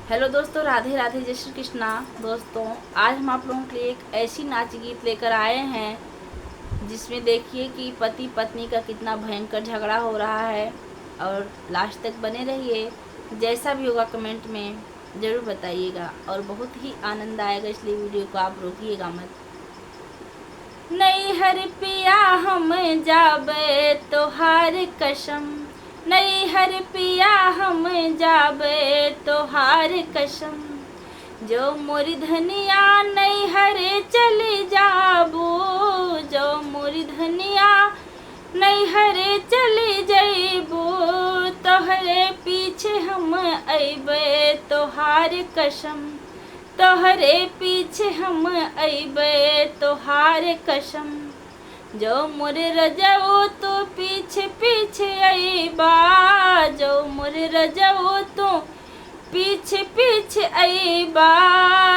Hello दोस्तों, राधे राधे, जय श्री कृष्णा। दोस्तों, आज हम आप लोगों के लिए एक ऐसी नाच गीत लेकर आए हैं जिसमें देखिए कि पति पत्नी का कितना भयंकर झगड़ा हो रहा है। और लास्ट तक बने रहिए, जैसा भी होगा कमेंट में ज़रूर बताइएगा और बहुत ही आनंद आएगा, इसलिए वीडियो को आप रोकिएगा मत। नैहर पिया हम जाबे तोहार कसम, नैहर पिया हम जाबे तोहार कसम, जो मोरी धनिया नैहर चली जाबू, जो मोरी धनिया नैहर चली जइबू, तोहरे पीछे हम अइबे तोहार कसम, तोहरे पीछे हम अइबे तोहार कसम, जो मोरे रजऊ तो पीछे पीछे अइबा, जो मोरे रजऊ तो पीछे पीछे अइबा,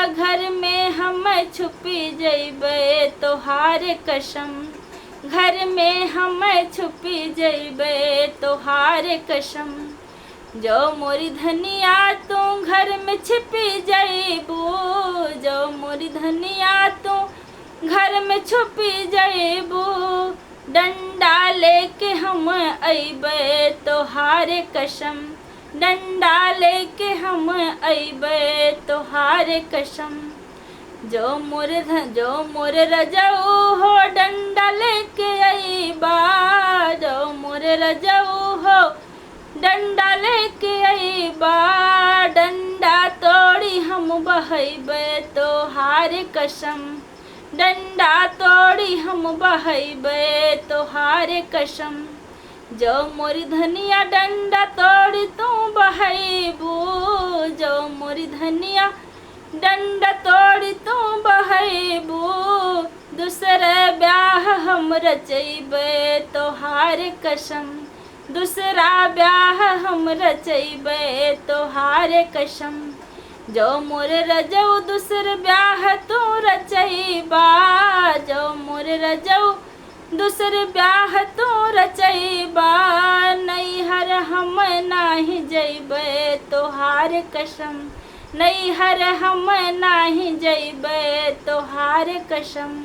घर में हम छुपी जइबे तोहार कसम, घर में हम छुपी जइबे तोहार कसम, जो मोरी धनिया तू घर में छिपी जइबू, जो मोरी धनिया तू घर में छुपी जइबू, डंडा लेके हम अइबे तोहार कसम, डंडा लेके हम अइबे तोहार कसम, जो मोरे रजऊ हो डंडा लेके अइबा, जो मोरे रजऊ हो डंडा लेके अइबा, डंडा तोड़ी हम बहइबे तोहार कसम, डंडा तोड़ी हम बहइबे तोहार कसम, जो मोरी धनिया डंडा तोड़ी तू बहइबू, जो मोरी धनिया डंडा तोड़ी तू बहइबू, दूसरे ब्याह हम रचइबे तोहार कसम, दूसरा ब्याह हम रचइबे तोहार कसम, जो मोरे रजऊ दूसर ब्याह तू रचइबा, जो मोरे रजऊ दूसर ब्याह तू रचइबा, नैहर हम नाही जइबे तोहार कसम, नैहर हम नाही जइबे तोहार कसम।